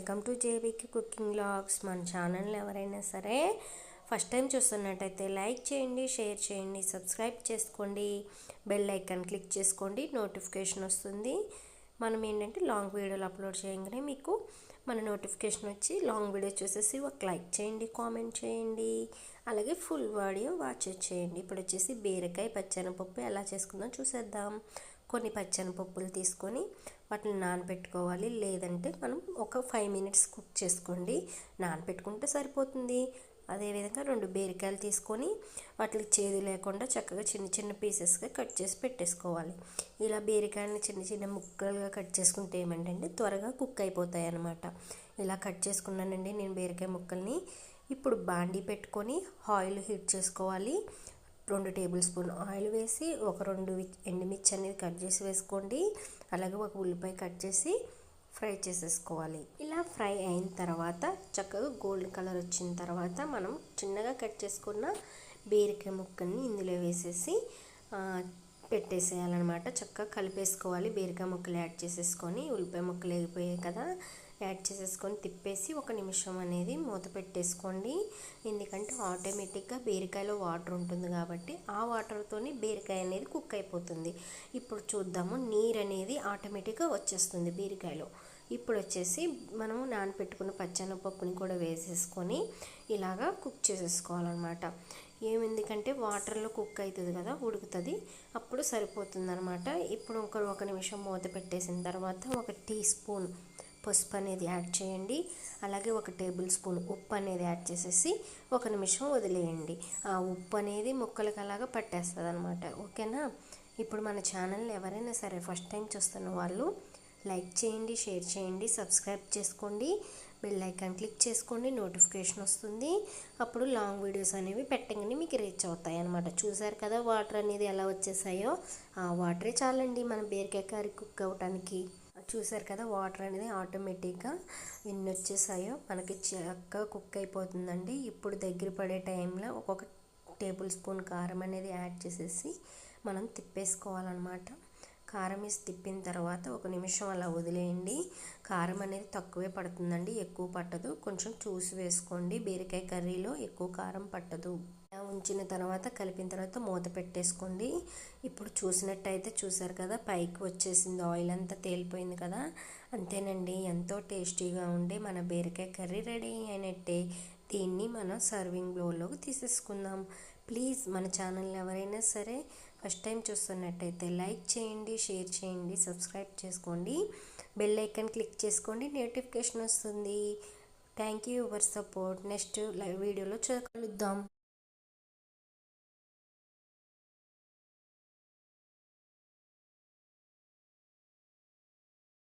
Welcome to జేబీకి cooking vlogs. మన channel ఎవరైనా సరే ఫస్ట్ టైం చూస్తున్నట్టయితే లైక్ చేయండి, షేర్ చేయండి, సబ్స్క్రైబ్ చేసుకోండి, బెల్ ఐకాన్ క్లిక్ చేసుకోండి, నోటిఫికేషన్ వస్తుంది. మనం ఏంటంటే లాంగ్ వీడియోలు అప్లోడ్ చేయగానే మీకు మన నోటిఫికేషన్ వచ్చి లాంగ్ వీడియో చూసేసి ఒక లైక్ చేయండి, కామెంట్ చేయండి, అలాగే ఫుల్ వీడియో వాచ్ చేయండి. ఇప్పుడు వచ్చేసి బీరకాయ పచ్చెనపప్పు ఎలా చేసుకుందాం చూసేద్దాం. కొన్ని పచ్చెనపప్పులు తీసుకొని వాటిని నానబెట్టుకోవాలి. లేదంటే మనం ఒక 5 మినిట్స్ కుక్ చేసుకోండి, నానబెట్టుకుంటే సరిపోతుంది. అదేవిధంగా 2 బీరకాయలు తీసుకొని వాటికి చేదు లేకుండా చక్కగా చిన్న చిన్న పీసెస్గా కట్ చేసి పెట్టేసుకోవాలి. ఇలా బీరకాయలని చిన్న చిన్న ముక్కలుగా కట్ చేసుకుంటే ఏమంటే త్వరగా కుక్ అయిపోతాయి అన్నమాట. ఇలా కట్ చేసుకున్నానండి నేను బీరకాయ ముక్కల్ని. ఇప్పుడు బాండీ పెట్టుకొని ఆయిల్ హీట్ చేసుకోవాలి. 2 టేబుల్ స్పూన్ ఆయిల్ వేసి ఒక 2 ఎండుమిర్చి అనేది కట్ చేసి వేసుకోండి. అలాగే ఒక ఉల్లిపాయ కట్ చేసి ఫ్రై చేసేసుకోవాలి. ఇలా ఫ్రై అయిన తర్వాత చక్కగా గోల్డ్ కలర్ వచ్చిన తర్వాత మనం చిన్నగా కట్ చేసుకున్న బీరకాయ ముక్కల్ని ఇందులో వేసేసి పెట్టేసేయాలన్నమాట. చక్కగా కలిపేసుకోవాలి. బీరకాయ ముక్కలు యాడ్ చేసేసుకొని ఉల్లిపాయ ముక్కలు వేగిపోయాయి కదా, యాడ్ చేసేసుకొని తిప్పేసి 1 నిమిషం అనేది మూత పెట్టేసుకోండి. ఎందుకంటే ఆటోమేటిక్గా బీరకాయలో వాటర్ ఉంటుంది కాబట్టి ఆ వాటర్తోని బీరకాయ అనేది కుక్ అయిపోతుంది. ఇప్పుడు చూద్దాము, నీరు అనేది ఆటోమేటిక్గా వచ్చేస్తుంది బీరకాయలో. ఇప్పుడు వచ్చేసి మనము నానబెట్టుకున్న పచ్చెనపప్పుని కూడా వేసేసుకొని ఇలాగా కుక్ చేసేసుకోవాలన్నమాట. ఎందుకంటే వాటర్లో కుక్ అవుతుంది కదా, ఉడుకుతుంది, అప్పుడు సరిపోతుంది అనమాట. ఇప్పుడు 1 నిమిషం మూత పెట్టేసిన తర్వాత 1 టీ స్పూన్ పసుపు అనేది యాడ్ చేయండి. అలాగే 1 టేబుల్ స్పూన్ ఉప్పు అనేది యాడ్ చేసేసి 1 నిమిషం వదిలేయండి. ఆ ఉప్పు అనేది ముక్కలకి అలాగా పట్టేస్తుంది అనమాట. ఓకేనా. ఇప్పుడు మన ఛానల్ని ఎవరైనా సరే ఫస్ట్ టైం చూస్తున్న వాళ్ళు లైక్ చేయండి, షేర్ చేయండి, సబ్స్క్రైబ్ చేసుకోండి, బెల్ ఐకాన్ క్లిక్ చేసుకోండి, నోటిఫికేషన్ వస్తుంది. అప్పుడు లాంగ్ వీడియోస్ అనేవి పెట్టగానే మీకు రీచ్ అవుతాయి అనమాట. చూసారు కదా వాటర్ అనేది ఎలా వచ్చేసాయో, ఆ వాటరే చాలండి మన బీరకాయ కర్రీ కుక్ అవ్వటానికి. చూసారు కదా వాటర్ అనేది ఆటోమేటిక్గా ఎన్ని వచ్చేసాయో మనకి చక్కగా కుక్ అయిపోతుందండి. ఇప్పుడు దగ్గర పడే టైంలో 1 టేబుల్ స్పూన్ కారం అనేది యాడ్ చేసేసి మనం తిప్పేసుకోవాలన్నమాట. కారం వేసి తిప్పిన తర్వాత 1 నిమిషం అలా వదిలేయండి. కారం అనేది తక్కువే పడుతుందండి, ఎక్కువ పట్టదు. కొంచెం చూసి వేసుకోండి, బీరకాయ కర్రీలో ఎక్కువ కారం పట్టదు. ఉంచిన తర్వాత కలిపిన తర్వాత మూత పెట్టేసుకోండి. ఇప్పుడు చూసినట్టయితే చూసారు కదా పైకి వచ్చేసింది, ఆయిల్ అంతా తేలిపోయింది కదా. అంతేనండి, ఎంతో టేస్టీగా ఉండే మన బీరకాయ కర్రీ రెడీ అయినట్టే. దీన్ని మనం సర్వింగ్ బౌల్లోకి తీసేసుకుందాం. ప్లీజ్ మన ఛానల్ ఎవరైనా సరే ఫస్ట్ టైం చూస్తున్నట్టయితే లైక్ చేయండి, షేర్ చేయండి, సబ్స్క్రైబ్ చేసుకోండి, బెల్ ఐకాన్ క్లిక్ చేసుకోండి, నోటిఫికేషన్ వస్తుంది. Thank you your support. Next వీడియోలో కలుద్దాం.